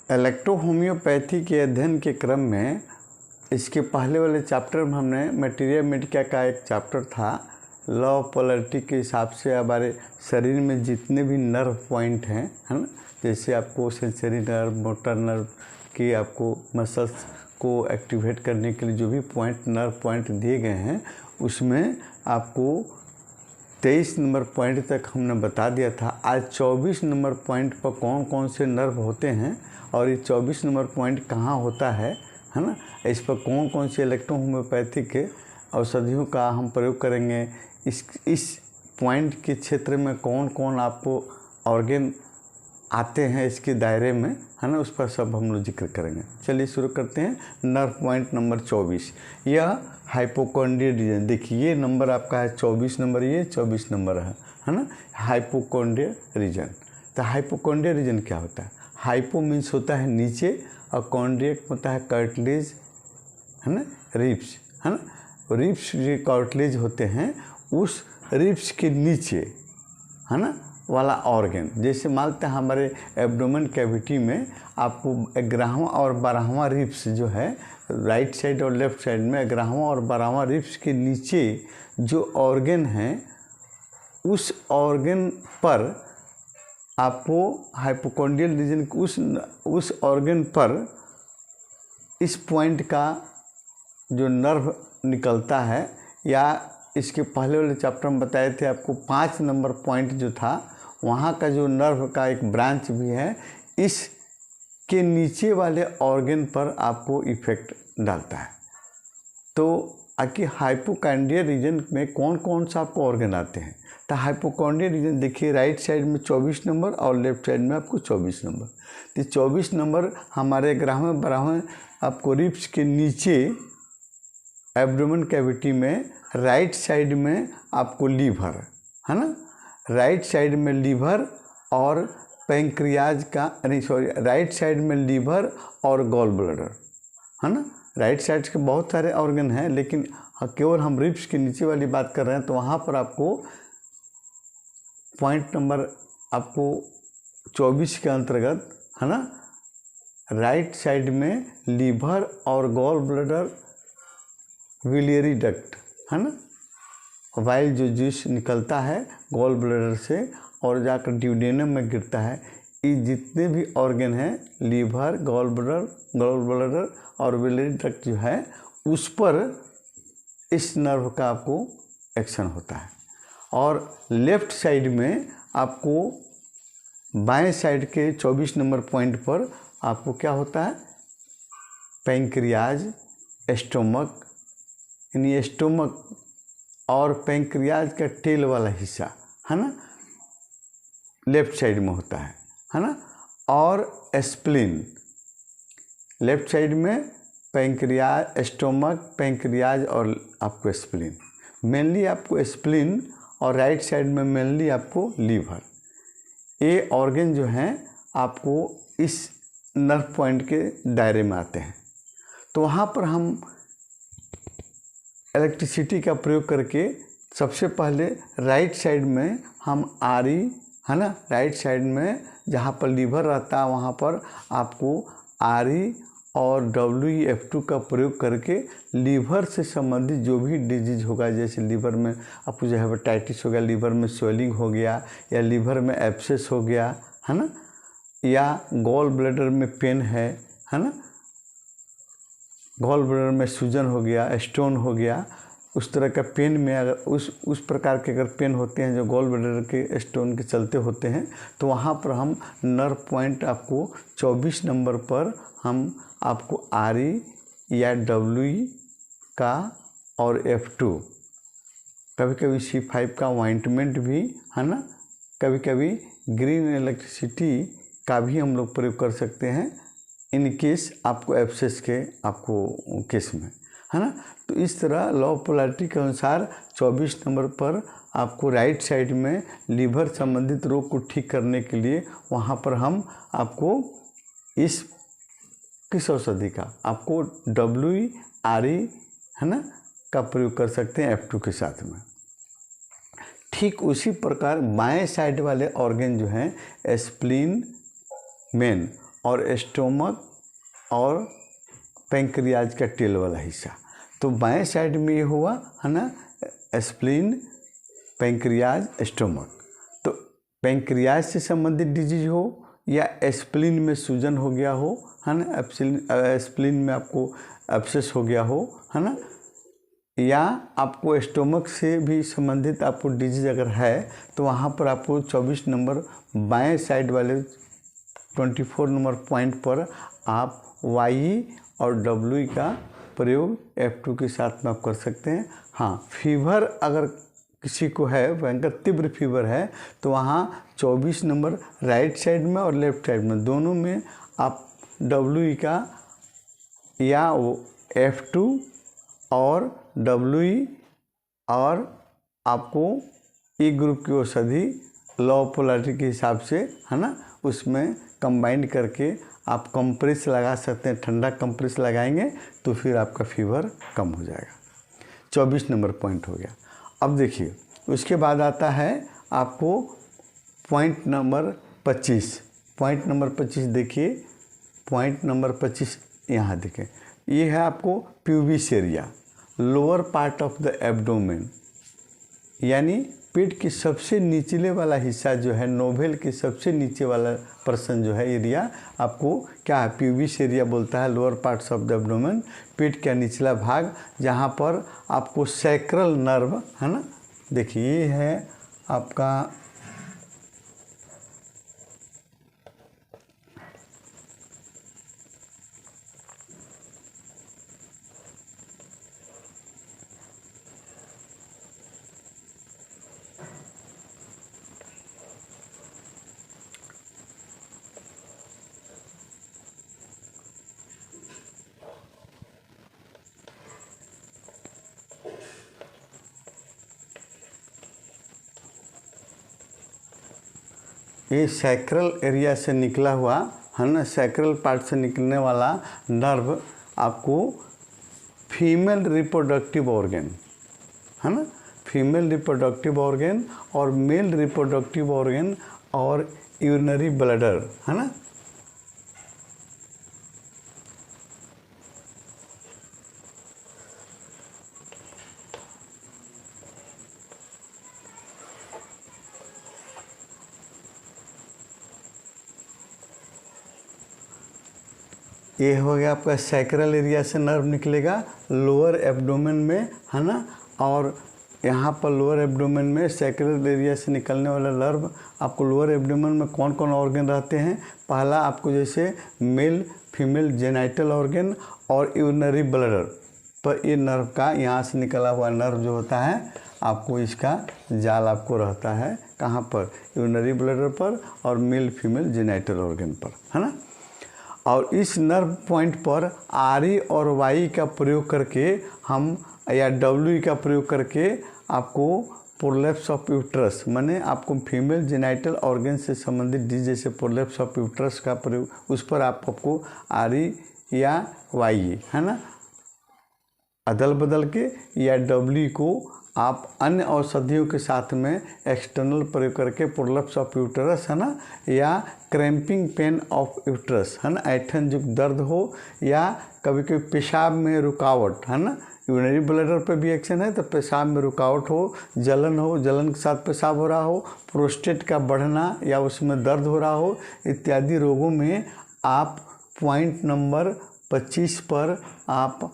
Electrohomoeopathy के अध्ययन के क्रम में इसके पहले वाले चैप्टर में हमने मटेरिया मेडिका का एक चैप्टर था, लॉ ऑफ पोलैरिटी के हिसाब से हमारे शरीर में जितने भी नर्व पॉइंट हैं, है ना, जैसे आपको सेंसरी नर्व, मोटर नर्व की आपको मसल्स को एक्टिवेट करने के लिए जो भी नर्व पॉइंट दिए गए हैं, उसमें आपको 23 नंबर पॉइंट तक हमने बता दिया था। आज 24 नंबर पॉइंट पर कौन कौन से नर्व होते हैं और ये 24 नंबर पॉइंट कहाँ होता है ना, इस पर कौन कौन सी इलेक्ट्रोहोम्योपैथिक औषधियों का हम प्रयोग करेंगे, इस पॉइंट के क्षेत्र में कौन कौन आपको ऑर्गन आते हैं इसके दायरे में, है ना, उस पर सब हम लोग जिक्र करेंगे। चलिए शुरू करते हैं। नर्व पॉइंट नंबर 24, यह हाइपोकॉन्ड्रियल रीजन। देखिए ये नंबर आपका है 24 नंबर, ये 24 नंबर है ना, हाइपोकॉन्ड्रियल रीजन। तो हाइपोकॉन्ड्रियल रीजन क्या होता है? हाइपो मीन्स होता है नीचे और कॉन्ड्रियक होता है कार्टिलेज, है ना, रिब्स, है ना। रिब्स जो कार्टिलेज होते हैं उस रिब्स के नीचे, है ना, वाला ऑर्गन। जैसे मानते हैं हमारे एब्डोमेन कैविटी में आपको 11वां और 12वां रिब्स जो है राइट साइड और लेफ्ट साइड में 11वां और 12वां रिब्स के नीचे जो ऑर्गन है उस ऑर्गन पर आपको हाइपोकॉन्ड्रियल रीजन उस ऑर्गन पर इस पॉइंट का जो नर्व निकलता है, या इसके पहले वाले चैप्टर में बताए थे आपको 5 नंबर पॉइंट जो था वहाँ का जो नर्व का एक ब्रांच भी है, इसके नीचे वाले ऑर्गन पर आपको इफेक्ट डालता है। तो आखि हाइपोकॉन्ड्रियल रीजन में कौन कौन सा आपको ऑर्गन आते हैं? तो हाइपोकॉन्ड्रियल रीजन देखिए राइट साइड में 24 नंबर और लेफ्ट साइड में आपको 24 नंबर। तो 24 नंबर हमारे 11वें 12वें आपको रिब्स के नीचे एब्डोमेन कैविटी में राइट साइड में आपको लीवर, है ना, राइट साइड में लीवर और पैंक्रियाज का राइट साइड में लीवर और गॉल ब्लैडर, है ना। राइट साइड के बहुत सारे ऑर्गन हैं लेकिन केवल हम रिब्स के नीचे वाली बात कर रहे हैं। तो वहाँ पर आपको पॉइंट नंबर आपको 24 के अंतर्गत, है ना, राइट साइड में लीवर और गॉल ब्लैडर, विलियरी डक्ट, है ना, वाइल जो जूस निकलता है गॉल ब्लैडर से और जाकर ड्यूडेनम में गिरता है, ये जितने भी ऑर्गन हैं लीवर, गॉल ब्लैडर और विलियरी डक्ट जो है उस पर इस नर्व का आपको एक्शन होता है। और लेफ्ट साइड में आपको बाएं साइड के 24 नंबर पॉइंट पर आपको क्या होता है? पैंक्रियाज, स्टोमक, यानी स्टोमक और पैंक्रियाज का टेल वाला हिस्सा, है ना, लेफ्ट साइड में होता है ना। और स्प्लीन लेफ्ट साइड में पैंक्रियाज, स्टोमक, पैंक्रियाज और आपको स्प्लीन, मेनली आपको स्प्लीन, और राइट साइड में मेनली आपको लीवर। ये ऑर्गन जो हैं आपको इस नर्व पॉइंट के दायरे में आते हैं। तो वहाँ पर हम इलेक्ट्रिसिटी का प्रयोग करके सबसे पहले राइट साइड में हम आरी, है ना, राइट साइड में जहाँ पर लीवर रहता है वहाँ पर आपको आरी और WF2 का प्रयोग करके लीवर से संबंधित जो भी डिजीज होगा, जैसे लीवर में आपको जो हेपेटाइटिस हो गया, लीवर में स्वेलिंग हो गया, या लीवर में एब्सेस हो गया, है ना, या गॉल ब्लैडर में पेन है ना, गॉल ब्लैडर में सूजन हो गया, स्टोन हो गया, उस तरह का पेन में अगर उस प्रकार के अगर पेन होते हैं जो गॉल ब्लैडर के स्टोन के चलते होते हैं, तो वहाँ पर हम नर्व पॉइंट आपको 24 नंबर पर हम आपको RE या WE का और F2, कभी कभी C5 का ऑइंटमेंट भी, है ना, कभी कभी ग्रीन इलेक्ट्रिसिटी का भी हम लोग प्रयोग कर सकते हैं इन केस आपको एब्सेस के आपको केस में, है ना। तो इस तरह लॉ ऑफ पोलैरिटी के अनुसार 24 नंबर पर आपको राइट साइड में लीवर संबंधित रोग को ठीक करने के लिए वहाँ पर हम आपको किस औषधि का आपको WE, RE, है ना, का प्रयोग कर सकते हैं F2 के साथ में। ठीक उसी प्रकार बाएं साइड वाले ऑर्गन जो हैं स्प्लीन, मेन और स्टोमक और पैंक्रियाज का टेल वाला हिस्सा। तो बाएं साइड में ये हुआ है ना, स्प्लीन, पैंक्रियाज, स्टोमक। तो पैंक्रियाज से संबंधित डिजीज हो या स्प्लीन में सूजन हो गया हो, है ना, स्प्लीन में आपको एब्सेस हो गया हो, है ना, या आपको स्टोमक से भी संबंधित आपको डिजीज अगर है, तो वहाँ पर आपको 24 नंबर बाएं साइड वाले 24 नंबर पॉइंट पर आप YE और WE का प्रयोग F2 के साथ में आप कर सकते हैं। हाँ, फीवर अगर किसी को है, भयंकर तीव्र फीवर है, तो वहाँ 24 नंबर राइट साइड में और लेफ्ट साइड में दोनों में आप WE का या F2 और WE और आपको E ग्रुप की औषधि लो पोलैरिटी के हिसाब से, है ना, उसमें कंबाइंड करके आप कंप्रेस लगा सकते हैं। ठंडा कंप्रेस लगाएंगे तो फिर आपका फीवर कम हो जाएगा। 24 नंबर पॉइंट हो गया। अब देखिए उसके बाद आता है आपको पॉइंट नंबर 25। पॉइंट नंबर 25 देखिए, पॉइंट नंबर 25 यहाँ देखें, ये है आपको pubis area, lower part of the abdomen, यानी पेट के सबसे निचले वाला हिस्सा जो है, नोवेल के सबसे नीचे वाला पर्सन जो है, एरिया आपको क्या है, प्यूबिस एरिया बोलता है, lower parts of the abdomen, पेट का निचला भाग, जहाँ पर आपको सैक्रल नर्व, है ना, देखिए ये है आपका ये सैक्रल एरिया से निकला हुआ, है ना, सैक्रल पार्ट से निकलने वाला नर्व आपको फीमेल रिप्रोडक्टिव ऑर्गन, है ना, फीमेल रिप्रोडक्टिव ऑर्गन और मेल रिप्रोडक्टिव ऑर्गन और यूरिनरी ब्लैडर, है ना, ये हो गया आपका सैक्रल एरिया से नर्व निकलेगा लोअर एब्डोमेन में, है ना, और यहाँ पर लोअर एब्डोमेन में सैक्रल एरिया से निकलने वाला नर्व आपको लोअर एब्डोमेन में कौन कौन ऑर्गन रहते हैं, पहला आपको जैसे मेल फीमेल जेनाइटल ऑर्गन और यूरिनरी ब्लैडर पर ये नर्व का यहाँ से निकला हुआ नर्व जो होता है आपको इसका जाल आपको रहता है कहाँ पर, यूरिनरी ब्लैडर पर और मेल फीमेल जेनाइटल ऑर्गन पर, है ना। और इस नर्व पॉइंट पर RE और YE का प्रयोग करके हम या WE का प्रयोग करके आपको प्रोलैप्स ऑफ यूट्रस, माने आपको फीमेल जेनाइटल ऑर्गन से संबंधित डिजीज जैसे प्रोलैप्स ऑफ यूट्रस का प्रयोग, उस पर आपको RE या YE, है ना, अदल बदल के या WE को आप अन्य औषधियों के साथ में एक्सटर्नल प्रयोग करके प्रोलैप्स ऑफ यूट्रस, है ना, या क्रैम्पिंग पेन ऑफ यूट्रस, है ना, ऐठन युक्त दर्द हो या कभी कभी पेशाब में रुकावट, है ना, यूरिनरी ब्लैडर पे भी एक्शन है तो पेशाब में रुकावट हो, जलन के साथ पेशाब हो रहा हो, प्रोस्टेट का बढ़ना या उसमें दर्द हो रहा हो, इत्यादि रोगों में आप पॉइंट नंबर 25 पर आप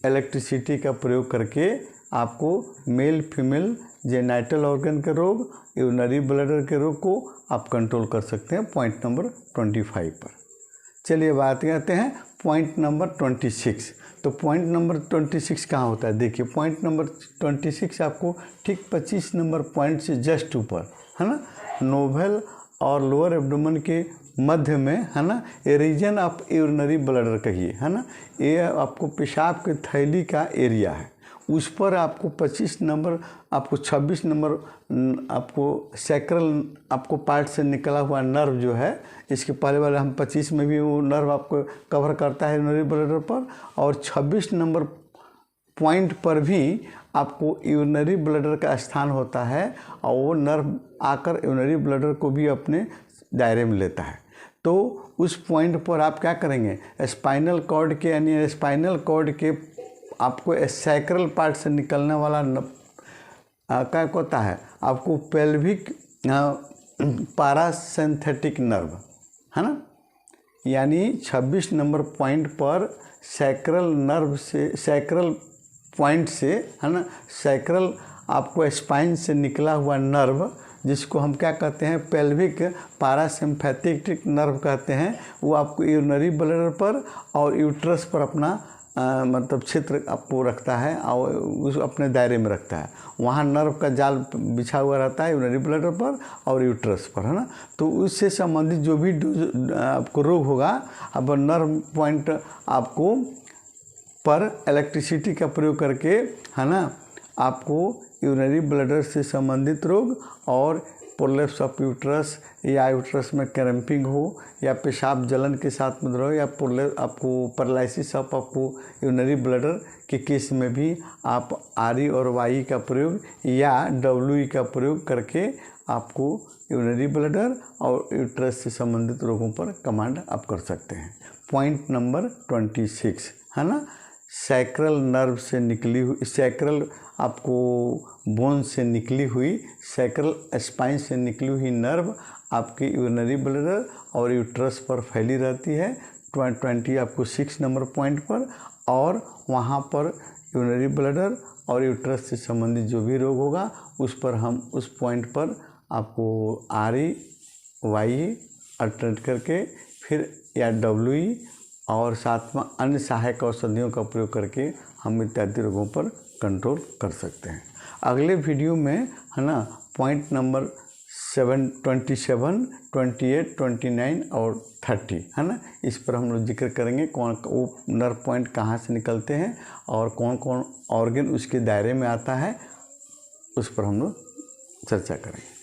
इलेक्ट्रिसिटी का प्रयोग करके आपको मेल फीमेल जेनाइटल ऑर्गन के रोग, यूरिनरी ब्लैडर के रोग को आप कंट्रोल कर सकते हैं पॉइंट नंबर 25 पर। चलिए बात करते हैं पॉइंट नंबर 26। तो पॉइंट नंबर 26 कहाँ होता है, देखिए पॉइंट नंबर 26 आपको ठीक 25 नंबर पॉइंट से जस्ट ऊपर, है ना, नोवेल और लोअर एब्डोमेन के मध्य में, है ना, ये रीजन ऑफ यूरिनरी ब्लैडर कहिए, है ना, ये आपको पेशाब के थैली का एरिया है, उस पर आपको 25 नंबर आपको 26 नंबर आपको सैक्रल आपको पार्ट से निकला हुआ नर्व जो है, इसके पहले वाले हम 25 में भी वो नर्व आपको कवर करता है यूरिनरी ब्लैडर पर, और 26 नंबर पॉइंट पर भी आपको यूरिनरी ब्लैडर का स्थान होता है और वो नर्व आकर यूरिनरी ब्लैडर को भी अपने दायरे में लेता है। तो उस पॉइंट पर आप क्या करेंगे, स्पाइनल कॉर्ड के यानी स्पाइनल कॉर्ड के आपको सैक्रल पार्ट से निकलने वाला क्या होता है, आपको पेल्विक पारासिम्पैथिक नर्व है ना, यानी 26 नंबर पॉइंट पर सैक्रल नर्व से, सैक्रल पॉइंट से है ना, सैक्रल आपको स्पाइन से निकला हुआ नर्व जिसको हम क्या कहते हैं, पेल्विक पारासिम्पैथिक नर्व कहते हैं, वो आपको यूरिनरी ब्लैडर पर और यूट्रस पर अपना मतलब क्षेत्र आपको रखता है और उस अपने दायरे में रखता है। वहाँ नर्व का जाल बिछा हुआ रहता है यूरिनरी ब्लैडर पर और यूट्रस पर, है ना। तो उससे संबंधित जो भी आपको रोग होगा, अब नर्व पॉइंट आपको पर इलेक्ट्रिसिटी का प्रयोग करके, है ना, आपको यूरिनरी ब्लैडर से संबंधित रोग और प्रोलैप्स ऑफ यूट्रस या यूट्रस में क्रैम्पिंग हो या पेशाब जलन के साथ में रहो या आपको पैरालिसिस ऑफ आपको यूरिनरी ब्लैडर के केस में भी आप RE और YE का प्रयोग या WE का प्रयोग करके आपको यूरिनरी ब्लैडर और यूट्रस से संबंधित रोगों पर कमांड आप कर सकते हैं। पॉइंट नंबर 26 है ना, सैक्रल नर्व से निकली हुई, सैक्रल आपको बोन से निकली हुई, सैक्रल स्पाइन से निकली हुई नर्व आपकी यूरिनरी ब्लैडर और यूट्रस पर फैली रहती है 20 आपको 6 नंबर पॉइंट पर, और वहाँ पर यूरिनरी ब्लैडर और यूट्रस से संबंधित जो भी रोग होगा उस पर हम उस पॉइंट पर आपको RE YE अल्टरनेट करके फिर या WE और साथ में अन्य सहायक औषधियों का प्रयोग करके हम इत्यादि रोगों पर कंट्रोल कर सकते हैं। अगले वीडियो में है ना, पॉइंट नंबर 27, 28, 29 और 30 है ना, इस पर हम लोग जिक्र करेंगे कौन वो नर्व पॉइंट कहाँ से निकलते हैं और कौन कौन ऑर्गन उसके दायरे में आता है, उस पर हम लोग चर्चा करेंगे।